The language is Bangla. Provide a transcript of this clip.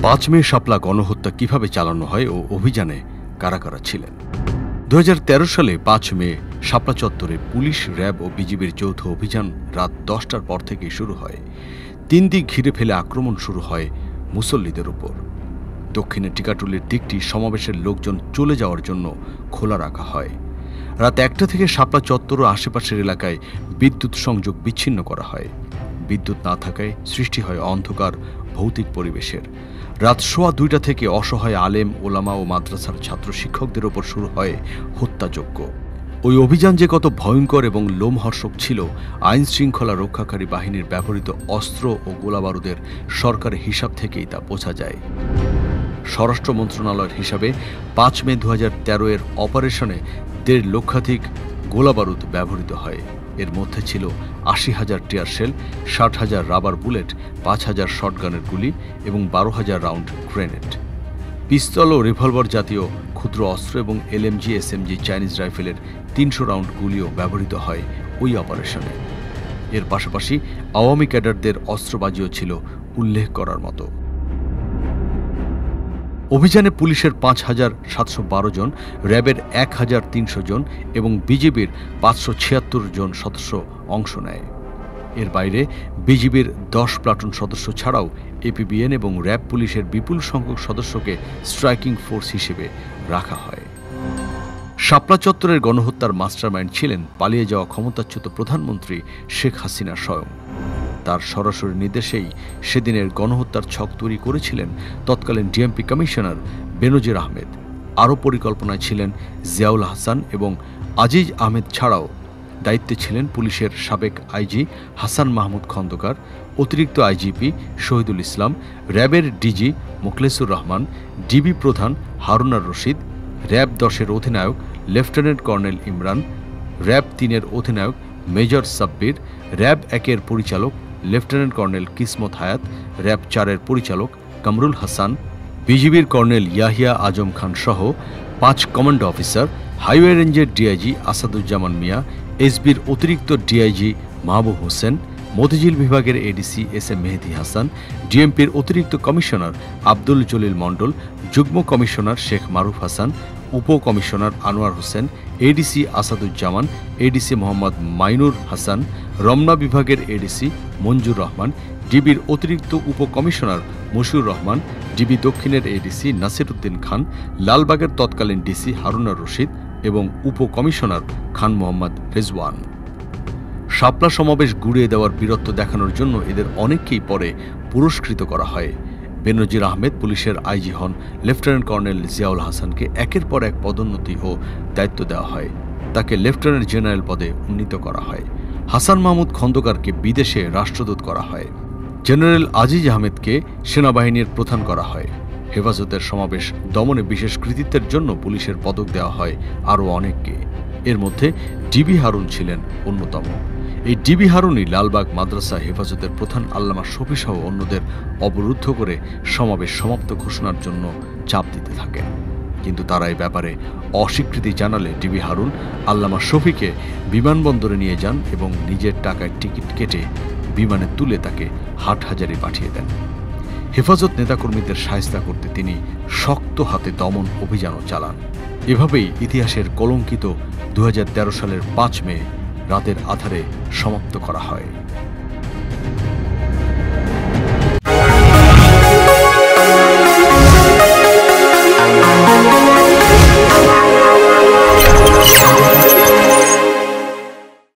5 মে শাপলা গণহত্যা কিভাবে চালানো হয় ও অভিযানে কারা কারা ছিলেন। 2013 সালে 5 মে শাপলা চত্বরে পুলিশ, র্যাব ও বিজিবির যৌথ অভিযান রাত 10টার পর থেকেই শুরু হয়। 3 দিক ঘিরে ফেলে আক্রমণ শুরু হয় মুসল্লিদের উপর। দক্ষিণে টিকাটুলির দিকটি সমাবেশের লোকজন চলে যাওয়ার জন্য খোলা রাখা হয়। রাত 1টা থেকে শাপলা চত্বর ও আশেপাশের এলাকায় বিদ্যুৎ সংযোগ বিচ্ছিন্ন করা হয়। বিদ্যুৎ না থাকায় সৃষ্টি হয় অন্ধকার ভৌতিক পরিবেশের। রাত 1:15 থেকে অসহায় আলেম, ওলামা ও মাদ্রাসার ছাত্র শিক্ষকদের ওপর শুরু হয় হত্যাযজ্ঞ। ওই অভিযান যে কত ভয়ঙ্কর এবং লোমহর্ষক ছিল, আইন শৃঙ্খলা রক্ষাকারী বাহিনীর ব্যবহৃত অস্ত্র ও গোলাবারুদের সরকারের হিসাব থেকেই তা বোঝা যায়। স্বরাষ্ট্র মন্ত্রণালয়ের হিসাবে 5 মে 2013 এর অপারেশনে 1.5 লক্ষাধিক গোলাবারুদ ব্যবহৃত হয়। এর মধ্যে ছিল 80,000 টিয়ার শেল, 60,000 রাবার বুলেট, 5,000 শটগানের গুলি এবং 12,000 রাউন্ড গ্রেনেড। পিস্তল ও রিভলভার জাতীয় ক্ষুদ্র অস্ত্র এবং এলএমজি, এসএমজি, চাইনিজ রাইফেলের 300 রাউন্ড গুলিও ব্যবহৃত হয় ওই অপারেশনে। এর পাশাপাশি আওয়ামী ক্যাডারদের অস্ত্রবাজিও ছিল উল্লেখ করার মতো। অভিযানে পুলিশের 5,712 জন, র্যাবের 1,300 জন এবং বিজিবির 576 জন সদস্য অংশ নেয়। এর বাইরে বিজিবির 10 প্লাটুন সদস্য ছাড়াও এপিবিএন এবং র্যাব পুলিশের বিপুল সংখ্যক সদস্যকে স্ট্রাইকিং ফোর্স হিসেবে রাখা হয়। শাপলা চত্বরের গণহত্যার মাস্টারমাইন্ড ছিলেন পালিয়ে যাওয়া ক্ষমতাচ্যুত প্রধানমন্ত্রী শেখ হাসিনা স্বয়ং। তার সরাসরি নির্দেশেই সেদিনের গণহত্যার ছক তৈরি করেছিলেন তৎকালীন ডিএমপি কমিশনার বেনজির আহমেদ। আরও পরিকল্পনায় ছিলেন জিয়াউল হাসান এবং আজিজ আহমেদ ছাড়াও দায়িত্বে ছিলেন পুলিশের সাবেক আইজি হাসান মাহমুদ খন্দকার, অতিরিক্ত আইজিপি শহীদুল ইসলাম, র্যাবের ডিজি মোখলেসুর রহমান, ডিবি প্রধান হারুনার রশিদ, র্যাব 10-এর অধিনায়ক লেফটেন্যান্ট কর্নেল ইমরান, র্যাব 3-এর অধিনায়ক মেজর সাব্বির, র্যাব 1-এর পরিচালক লেফটেন্যান্ট কর্নেল কিসমত হায়াত, র্যাব 4-এর পরিচালক কামরুল হাসান, বিজিবির কর্নেল ইয়াহিয়া আজম খান সহ 5 কমান্ডো অফিসার, হাইওয়ে রেঞ্জের ডিআইজি আসাদুজ্জামান মিয়া, এসবির অতিরিক্ত ডিআইজি মাহবুব হোসেন, মতিঝিল বিভাগের এডিসি এস.এম. মেহেদী হাসান, ডিএমপির অতিরিক্ত কমিশনার আব্দুল জলিল মণ্ডল, যুগ্ম কমিশনার শেখ মারুফ হাসান, উপ commissioner Anwar Hossain, ADC Asaduzzaman, ADC Mohammad Mainur Hasan, Ramna বিভাগের এডিসি মঞ্জুর রহমান, ডিবির অতিরিক্ত উপ কমিশনার মশিউর রহমান, ডিবি দক্ষিণের এডিসি নাসির উদ্দিন খান, লালবাগের তৎকালীন ডিসি হারুনার রশিদ এবং উপ কমিশনার খান মোহাম্মদ রেজওয়ান। শাপলা সমাবেশ গুড়িয়ে দেওয়ার বীরত্ব দেখানোর জন্য এদের অনেককেই পরে পুরস্কৃত করা হয়। বেনজির আহমেদ পুলিশের আইজি হন। লেফটেন্যান্ট কর্নেল জিয়াউল হাসানকে একের পর এক পদোন্নতি ও দায়িত্ব দেওয়া হয়। তাকে লেফটেন্যান্ট জেনারেল পদে উন্নীত করা হয়। হাসান মাহমুদ খন্দকারকে বিদেশে রাষ্ট্রদূত করা হয়। জেনারেল আজিজ আহমেদকে সেনাবাহিনীর প্রধান করা হয়। হেফাজতের সমাবেশ দমনে বিশেষ কৃতিত্বের জন্য পুলিশের পদক দেওয়া হয় আরও অনেককে। এর মধ্যে ডিবি হারুন ছিলেন অন্যতম। এই ডিবি হারুনই লালবাগ মাদ্রাসা হেফাজতের প্রধান আল্লামা শফি সহ অন্যদের অবরুদ্ধ করে সমাবেশ সমাপ্ত ঘোষণার জন্য চাপ দিতে থাকেন। কিন্তু তারা এই ব্যাপারে অস্বীকৃতি জানালে ডিবি হারুন আল্লামা শফিকে বিমানবন্দরে নিয়ে যান এবং নিজের টাকায় টিকিট কেটে বিমানে তুলে তাকে হাটহাজারী পাঠিয়ে দেন। হেফাজত নেতাকর্মীদের শায়েস্তা করতে তিনি শক্ত হাতে দমন অভিযানও চালান। এভাবেই ইতিহাসের কলঙ্কিত 2013 সালের 5 মে রাতের আধারে সমাপ্ত করা হয়।